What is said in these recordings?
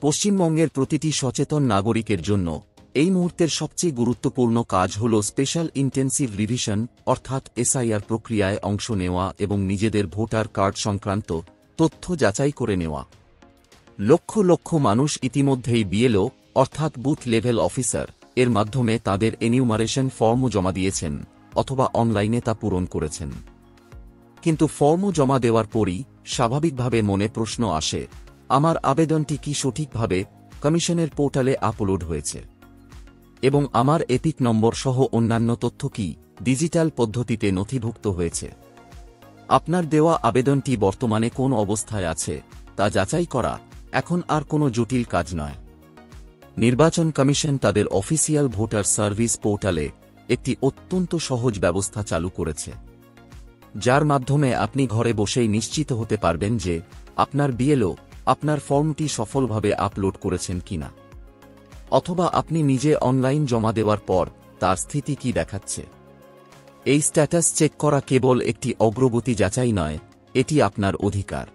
পশ্চিমবঙ্গের প্রতিটি সচেতন নাগরিকের জন্য এই মুহূর্তের সবচেয়ে গুরুত্বপূর্ণ কাজ হল স্পেশাল ইন্টেন্সিভ রিভিশন অর্থাৎ এসআইআর প্রক্রিয়ায় অংশ নেওয়া এবং নিজেদের ভোটার কার্ড সংক্রান্ত তথ্য যাচাই করে নেওয়া। লক্ষ লক্ষ মানুষ ইতিমধ্যেই বিএলও অর্থাৎ বুথ লেভেল অফিসার এর মাধ্যমে তাদের এনিউমারেশন ফর্মও জমা দিয়েছেন অথবা অনলাইনে তা পূরণ করেছেন। কিন্তু ফর্মও জমা দেওয়ার পরই স্বাভাবিকভাবে মনে প্রশ্ন আসে, আমার আবেদনটি কি সঠিকভাবে কমিশনের পোর্টালে আপলোড হয়েছে এবং আমার এপিক নম্বর সহ অন্যান্য তথ্য কি ডিজিটাল পদ্ধতিতে নথিভুক্ত হয়েছে? আপনার দেওয়া আবেদনটি বর্তমানে কোন অবস্থায় আছে তা যাচাই করা এখন আর কোনো জটিল কাজ নয়। নির্বাচন কমিশন তাদের অফিসিয়াল ভোটার সার্ভিস পোর্টালে একটি অত্যন্ত সহজ ব্যবস্থা চালু করেছে, যার মাধ্যমে আপনি ঘরে বসেই নিশ্চিত হতে পারবেন যে আপনার বিএলও আপনার ফর্মটি সফলভাবে আপলোড করেছেন কিনা, অথবা আপনি নিজে অনলাইন জমা দেওয়ার পর তার স্থিতি কি দেখাচ্ছে। এই স্ট্যাটাস চেক করা কেবল একটি অগ্রগতি যাচাই নয়, এটি আপনার অধিকার।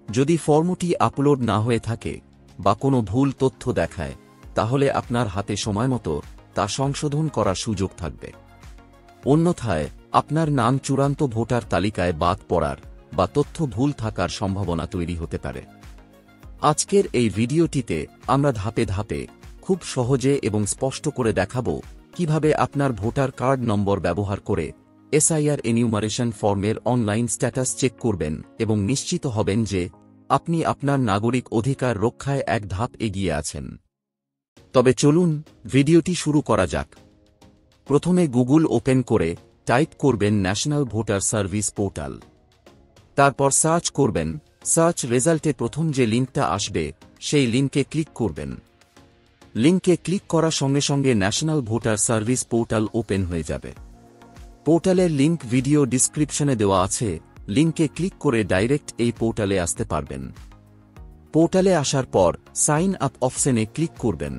যদি ফর্মটি আপলোড না হয়ে থাকে বা কোনো ভুল তথ্য দেখায়, তাহলে আপনার হাতে সময়মতো তা সংশোধন করার সুযোগ থাকবে। অন্যথায় আপনার নাম চূড়ান্ত ভোটার তালিকায় বাদ পড়ার বা তথ্য ভুল থাকার সম্ভাবনা তৈরি হতে পারে। আজকের এই ভিডিওটিতে আমরা ধাপে ধাপে খুব সহজে এবং স্পষ্ট করে দেখাবো কিভাবে আপনার ভোটার কার্ড নম্বর ব্যবহার করে এসআইআর এনিউমারেশন ফর্মের অনলাইন স্ট্যাটাস চেক করবেন এবং নিশ্চিত হবেন যে আপনি আপনার নাগরিক অধিকার রক্ষায় এক ধাপ এগিয়ে আছেন। তবে চলুন ভিডিওটি শুরু করা যাক। প্রথমে গুগল ওপেন করে টাইপ করবেন ন্যাশনাল ভোটার সার্ভিস পোর্টাল। তারপর সার্চ করবেন। সার্চ রেজাল্টে প্রথম যে লিঙ্কটা আসবে সেই লিঙ্কে ক্লিক করবেন। লিঙ্কে ক্লিক করার সঙ্গে সঙ্গে national voter service portal open হয়ে যাবে। পোর্টালের লিঙ্ক ভিডিও ডিসক্রিপশনে দেওয়া আছে, লিঙ্কে ক্লিক করে ডাইরেক্ট এই পোর্টালে আসতে পারবেন। পোর্টালে আসার পর সাইন আপ অপশনে ক্লিক করবেন।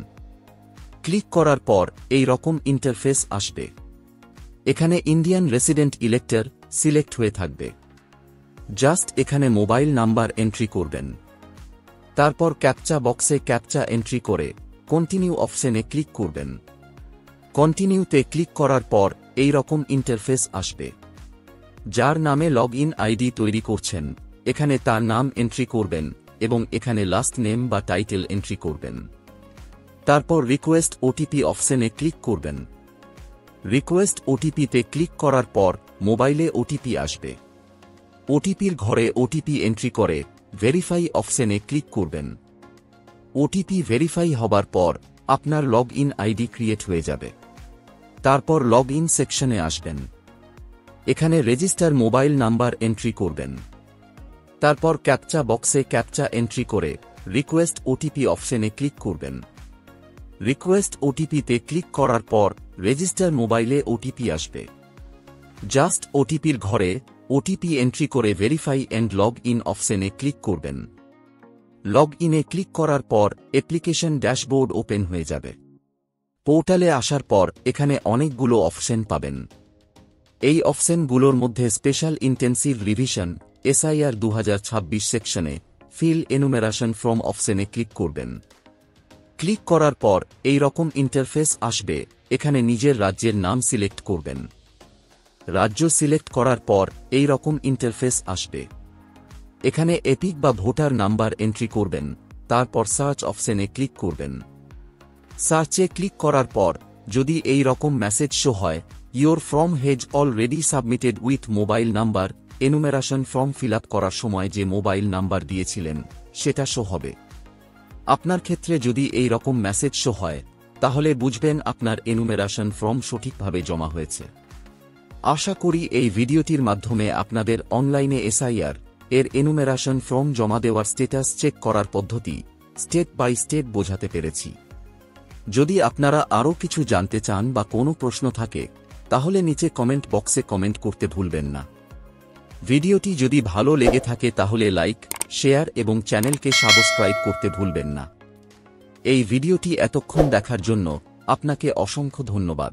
ক্লিক করার পর এই রকম ইন্টারফেস আসবে। এখানে ইন্ডিয়ান রেসিডেন্ট ইলেক্টর সিলেক্ট হয়ে থাকবে। জাস্ট এখানে মোবাইল নাম্বার এন্ট্রি করবেন। তারপর ক্যাপচা বক্সে ক্যাপচা এন্ট্রি করে কন্টিনিউ অপশনে ক্লিক করবেন। কন্টিনিউতে ক্লিক করার পর এই রকম ইন্টারফেস আসবে। যার নামে লগ ইন আইডি তৈরি করছেন এখানে তার নাম এন্ট্রি করবেন এবং এখানে লাস্ট নেম বা টাইটেল এন্ট্রি করবেন। তারপর রিকোয়েস্ট ওটিপি অপশনে ক্লিক করবেন। রিকোয়েস্ট ওটিপিতে ক্লিক করার পর মোবাইলে ওটিপি আসবে। ওটিপির ঘরে ওটিপি এন্ট্রি করে ভেরিফাই অপশনে ক্লিক করবেন। ওটিপি ভেরিফাই হবার পর আপনার লগ ইন আইডি ক্রিয়েট হয়ে যাবে। তারপর লগ ইন সেকশনে আসবেন। এখানে রেজিস্টার মোবাইল নাম্বার এন্ট্রি করবেন। তারপর ক্যাপচা বক্সে ক্যাপচা এন্ট্রি করে রিকোয়েস্ট ওটিপি অপশনে ক্লিক করবেন। রিকোয়েস্ট ওটিপিতে ক্লিক করার পর রেজিস্টার মোবাইলে ওটিপি আসবে। জাস্ট ওটিপির ঘরে ওটিপি এন্ট্রি করে ভেরিফাই এন্ড লগ ইন অপশনে ক্লিক করবেন। লগ ইনে ক্লিক করার পর অ্যাপ্লিকেশন ড্যাশবোর্ড ওপেন হয়ে যাবে। পোর্টালে আসার পর এখানে অনেকগুলো অপশন পাবেন। এই অপশনগুলোর মধ্যে স্পেশাল ইন্টেন্সিভ রিভিশন এসআইআর 2026 সেকশনে ফিল এনুমেরেশন ফর্ম অপশনে ক্লিক করবেন। ক্লিক করার পর এই রকম ইন্টারফেস আসবে। এখানে নিজের রাজ্যের নাম সিলেক্ট করবেন। রাজ্য সিলেক্ট করার পর এই রকম ইন্টারফেস আসবে। এখানে এপিক বা ভোটার নাম্বার এন্ট্রি করবেন। তারপর সার্চ অপশনে ক্লিক করবেন। সার্চে ক্লিক করার পর যদি এই রকম মেসেজ শো হয়, your form hedge already submitted with mobile number, enumeration form fill up করার সময় যে মোবাইল নাম্বার দিয়েছিলেন সেটা শো হবে। আপনার ক্ষেত্রে যদি এই রকম মেসেজ শো হয়, তাহলে বুঝবেন আপনার এনুমেরেশন ফর্ম সঠিকভাবে জমা হয়েছে। আশা করি এই ভিডিওটির মাধ্যমে আপনাদের অনলাইনে এসআইআর এর এনুমেরেশন ফর্ম জমা দেওয়ার স্ট্যাটাস চেক করার পদ্ধতি স্টেপ বাই স্টেপ বোঝাতে পেরেছি। যদি আপনারা আরও কিছু জানতে চান বা কোনো প্রশ্ন থাকে, তাহলে নিচে কমেন্ট বক্সে কমেন্ট করতে ভুলবেন না। ভিডিওটি যদি ভালো লেগে থাকে তাহলে লাইক, শেয়ার এবং চ্যানেলকে সাবস্ক্রাইব করতে ভুলবেন না। এই ভিডিওটি এতক্ষণ দেখার জন্য আপনাকে অসংখ্য ধন্যবাদ।